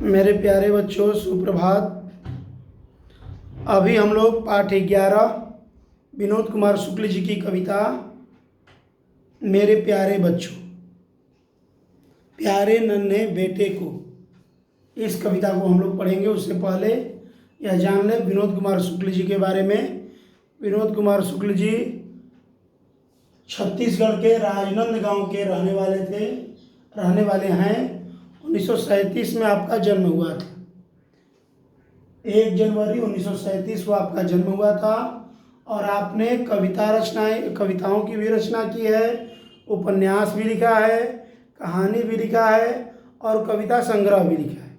मेरे प्यारे बच्चों, सुप्रभात। अभी हम लोग पाठ 11 विनोद कुमार शुक्ल जी की कविता मेरे प्यारे बच्चों, प्यारे नन्हे बेटे को, इस कविता को हम लोग पढ़ेंगे। उससे पहले यह जान लें विनोद कुमार शुक्ल जी के बारे में। विनोद कुमार शुक्ल जी छत्तीसगढ़ के राजनंद गांव के रहने वाले हैं। 1937 में आपका जन्म हुआ था। 1 जनवरी 1937 को आपका जन्म हुआ था। और आपने कविताओं की भी रचना की है, उपन्यास भी लिखा है, कहानी भी लिखा है और कविता संग्रह भी लिखा है।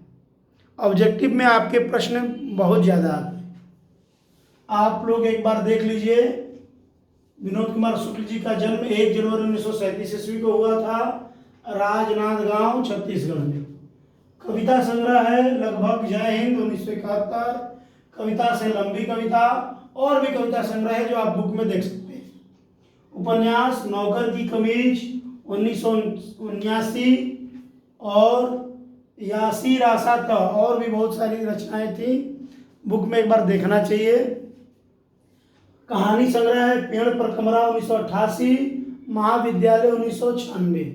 ऑब्जेक्टिव में आपके प्रश्न बहुत ज़्यादा आते हैं। आप लोग एक बार देख लीजिए, विनोद कुमार शुक्ल जी का जन्म 1 जनवरी 1937 ईस्वी को हुआ था, राजनांदगांव छत्तीसगढ़ में। कविता संग्रह है लगभग जय हिंद 1971, कविता से लंबी कविता और भी कविता संग्रह है जो आप बुक में देख सकते हैं। उपन्यास नौकर की कमीज 1979 और यासी रासा का और भी बहुत सारी रचनाएं थी, बुक में एक बार देखना चाहिए। कहानी संग्रह है पेड़ पर कमरा 1988, महाविद्यालय 1996।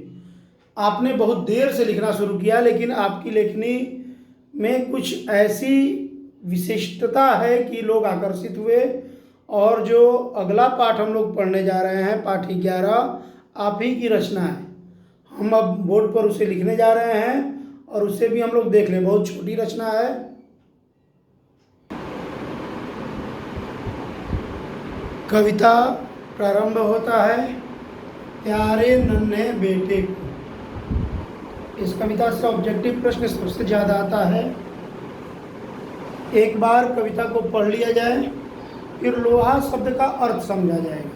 आपने बहुत देर से लिखना शुरू किया, लेकिन आपकी लेखनी में कुछ ऐसी विशिष्टता है कि लोग आकर्षित हुए। और जो अगला पाठ हम लोग पढ़ने जा रहे हैं, पाठ 11, आप ही की रचना है। हम अब बोर्ड पर उसे लिखने जा रहे हैं और उसे भी हम लोग देख लें। बहुत छोटी रचना है। कविता प्रारंभ होता है प्यारे नन्हे बेटे को। इस कविता से ऑब्जेक्टिव प्रश्न सबसे ज़्यादा आता है। एक बार कविता को पढ़ लिया जाए, फिर लोहा शब्द का अर्थ समझा जाएगा।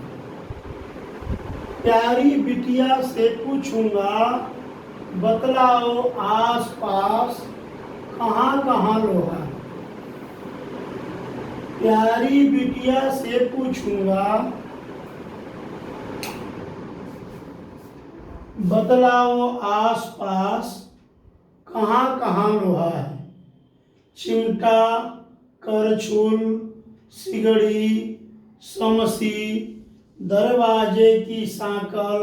प्यारी बिटिया से पूछूंगा, बतलाओ आस पास कहाँ कहाँ लोहा है। प्यारी बिटिया से पूछूंगा, बतलाओ आस पास कहाँ कहाँ लोहा है। चिमटा, करछुल, सिगड़ी, समसी, दरवाजे की सांकल,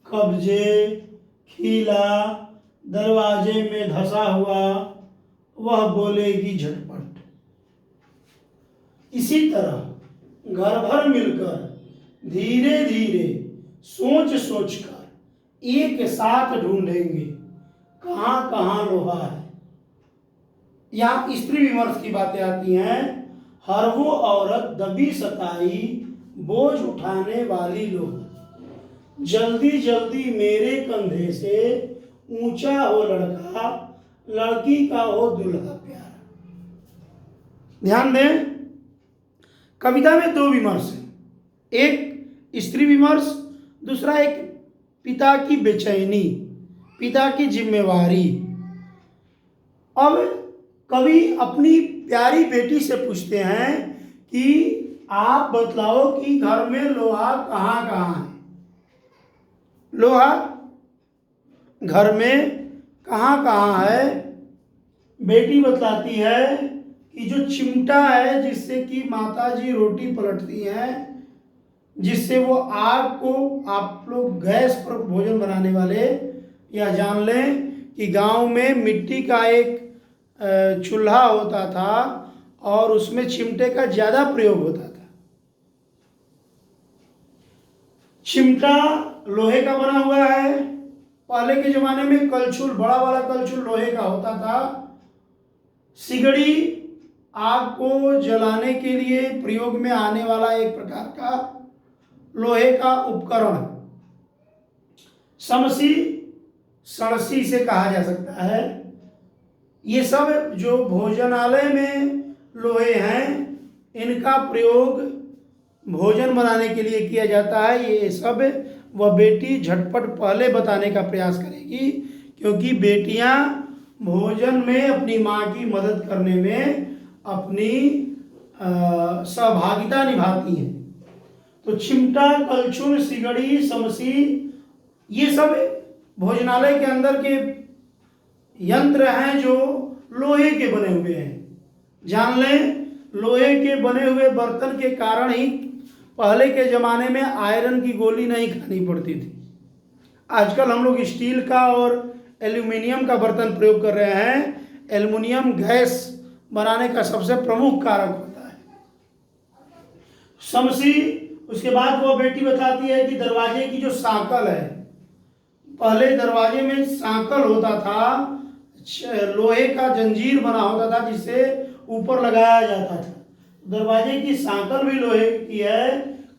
कब्जे, खीला, दरवाजे में धंसा हुआ, वह बोलेगी झटपट। इसी तरह घर भर मिलकर धीरे धीरे सोच सोच कर एक साथ ढूंढेंगे कहाँ कहाँ लोहा है। यहाँ स्त्री विमर्श की बातें आती हैं। हर वो औरत दबी सताई बोझ उठाने वाली लोग, जल्दी जल्दी मेरे कंधे से ऊंचा हो लड़का, लड़की का हो दुल्हा प्यारा। ध्यान दें, कविता में 2 विमर्श हैं। एक स्त्री विमर्श, दूसरा एक पिता की बेचैनी, पिता की जिम्मेवारी। अब कवि अपनी प्यारी बेटी से पूछते हैं कि आप बतलाओ कि घर में लोहा कहाँ कहाँ है। लोहा घर में कहाँ कहाँ है। बेटी बतलाती है कि जो चिमटा है जिससे कि माता जी रोटी पलटती हैं, जिससे वो आग को, आप लोग गैस पर भोजन बनाने वाले या जान लें कि गांव में मिट्टी का एक चूल्हा होता था और उसमें चिमटे का ज़्यादा प्रयोग होता था। चिमटा लोहे का बना हुआ है। पहले के ज़माने में कलछुल, बड़ा वाला कलछुल लोहे का होता था। सिगड़ी आग को जलाने के लिए प्रयोग में आने वाला एक प्रकार का लोहे का उपकरण। समसी, सड़सी से कहा जा सकता है। ये सब जो भोजनालय में लोहे हैं, इनका प्रयोग भोजन बनाने के लिए किया जाता है। ये सब वह बेटी झटपट पहले बताने का प्रयास करेगी, क्योंकि बेटियां भोजन में अपनी माँ की मदद करने में अपनी सहभागिता निभाती हैं। तो चिमटा, कलछुल, सिगड़ी, समसी, ये सब भोजनालय के अंदर के यंत्र हैं जो लोहे के बने हुए हैं। जान लें, लोहे के बने हुए बर्तन के कारण ही पहले के ज़माने में आयरन की गोली नहीं खानी पड़ती थी। आजकल हम लोग स्टील का और एल्यूमिनियम का बर्तन प्रयोग कर रहे हैं। एल्यूमिनियम गैस बनाने का सबसे प्रमुख कारक होता है। शमसी, उसके बाद वो बेटी बताती है कि दरवाजे की जो सांकल है, पहले दरवाजे में सांकल होता था, लोहे का जंजीर बना होता था जिससे ऊपर लगाया जाता था। दरवाजे की सांकल भी लोहे की है।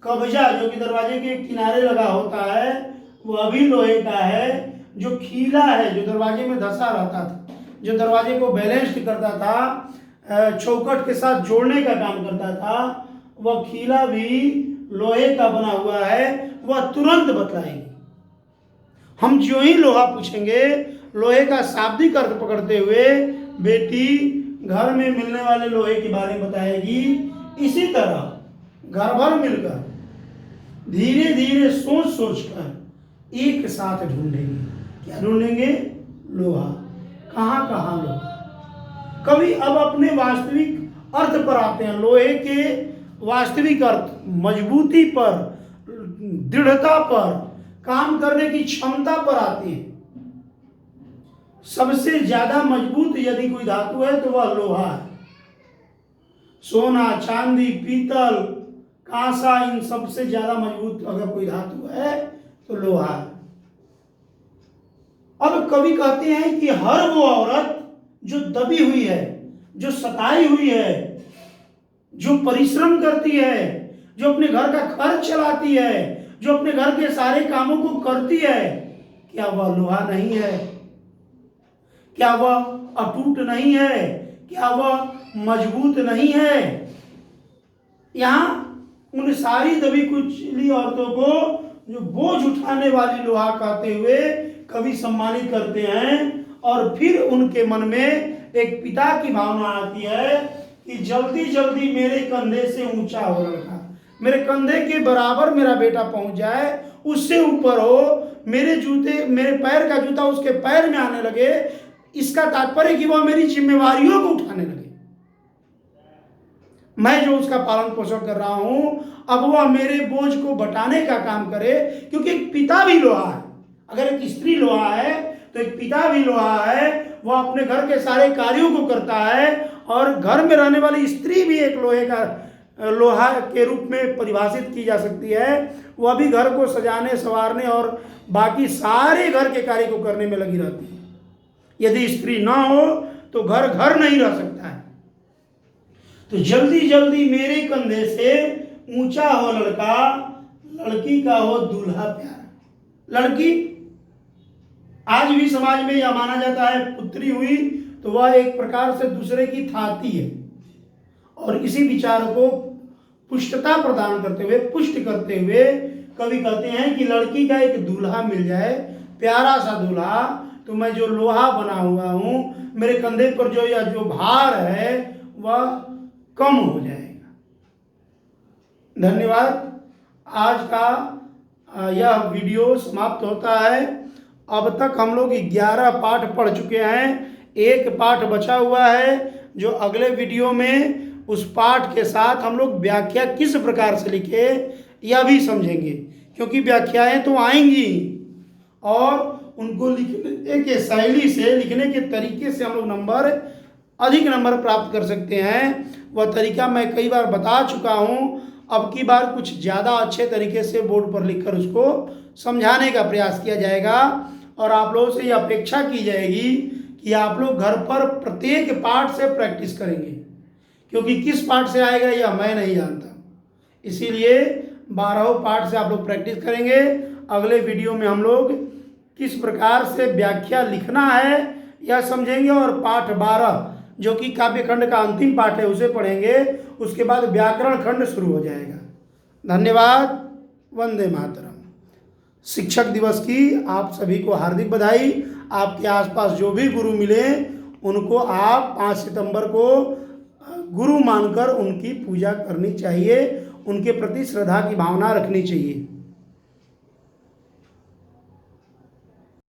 कब्जा जो कि दरवाजे के किनारे लगा होता है वह भी लोहे का है। जो खीला है जो दरवाजे में धंसा रहता था, जो दरवाजे को बैलेंस्ड करता था, चौखट के साथ जोड़ने का काम करता था, वह खीला भी लोहे का बना हुआ है। वह तुरंत बतलाएंगे। हम जो ही लोहा पूछेंगे, लोहे का शाब्दिक अर्थ पकड़ते हुए बेटी घर में मिलने वाले लोहे के बारे में बताएगी। इसी तरह घर भर मिलकर धीरे धीरे सोच सोच कर एक साथ ढूंढेंगे। क्या ढूंढेंगे? लोहा। कहाँ कहाँ लोहा? कभी अब अपने वास्तविक अर्थ पर आते हैं। लोहे के वास्तविक अर्थ मजबूती पर, दृढ़ता पर, काम करने की क्षमता पर आती है। सबसे ज्यादा मजबूत यदि कोई धातु है तो वह लोहा है। सोना, चांदी, पीतल, कांसा, इन सबसे ज्यादा मजबूत अगर कोई धातु है तो लोहा है। अब कवि कहते हैं कि हर वो औरत जो दबी हुई है, जो सताई हुई है, जो परिश्रम करती है, जो अपने घर का खर्च चलाती है, जो अपने घर के सारे कामों को करती है, क्या वह लोहा नहीं है? क्या वह अटूट नहीं है? क्या वह मजबूत नहीं है? यहाँ उन सारी दबी कुचली औरतों को जो बोझ उठाने वाली लोहा कहते हुए कवि सम्मानित करते हैं। और फिर उनके मन में एक पिता की भावना आती है कि जल्दी जल्दी मेरे कंधे से ऊंचा हो लड़का, मेरे कंधे के बराबर मेरा बेटा पहुंच जाए, उससे ऊपर हो, मेरे जूते, मेरे पैर का जूता उसके पैर में आने लगे। इसका तात्पर्य कि वह मेरी जिम्मेवारियों को उठाने लगे। मैं जो उसका पालन पोषण कर रहा हूं, अब वह मेरे बोझ को बटाने का काम करे। क्योंकि एक पिता भी लोहा है। अगर एक स्त्री लोहा है तो एक पिता भी लोहा है। वह अपने घर के सारे कार्यों को करता है। और घर में रहने वाली स्त्री भी एक लोहा के रूप में परिभाषित की जा सकती है। वह भी घर को सजाने, संवारने और बाकी सारे घर के कार्य को करने में लगी रहती है। यदि स्त्री ना हो तो घर घर नहीं रह सकता है। तो जल्दी जल्दी मेरे कंधे से ऊंचा हो लड़का, लड़की का हो दूल्हा प्यारा। लड़की आज भी समाज में यह माना जाता है, पुत्री हुई तो वह एक प्रकार से दूसरे की थाती है। और इसी विचार को पुष्टता प्रदान करते हुए, पुष्ट करते हुए कवि कहते हैं कि लड़की का एक दूल्हा मिल जाए, प्यारा सा दूल्हा, तो मैं जो लोहा बना हुआ हूं, मेरे कंधे पर जो भार है वह कम हो जाएगा। धन्यवाद। आज का यह वीडियो समाप्त होता है। अब तक हम लोग 11 पाठ पढ़ चुके हैं। एक पाठ बचा हुआ है जो अगले वीडियो में उस पाठ के साथ हम लोग व्याख्या किस प्रकार से लिखे यह भी समझेंगे। क्योंकि व्याख्याएं तो आएंगी और उनको लिखने के शैली से, लिखने के तरीके से हम लोग अधिक नंबर प्राप्त कर सकते हैं। वह तरीका मैं कई बार बता चुका हूँ। अब की बार कुछ ज़्यादा अच्छे तरीके से बोर्ड पर लिखकर उसको समझाने का प्रयास किया जाएगा। और आप लोगों से ये अपेक्षा की जाएगी कि आप लोग घर पर प्रत्येक पाठ से प्रैक्टिस करेंगे। क्योंकि किस पाठ से आएगा यह मैं नहीं जानता। इसीलिए 12 पाठ से आप लोग प्रैक्टिस करेंगे। अगले वीडियो में हम लोग किस प्रकार से व्याख्या लिखना है यह समझेंगे। और पाठ 12 जो कि काव्य खंड का अंतिम पाठ है उसे पढ़ेंगे। उसके बाद व्याकरण खंड शुरू हो जाएगा। धन्यवाद। वंदे मातरम। शिक्षक दिवस की आप सभी को हार्दिक बधाई। आपके आसपास जो भी गुरु मिले उनको आप 5 सितंबर को गुरु मानकर उनकी पूजा करनी चाहिए, उनके प्रति श्रद्धा की भावना रखनी चाहिए।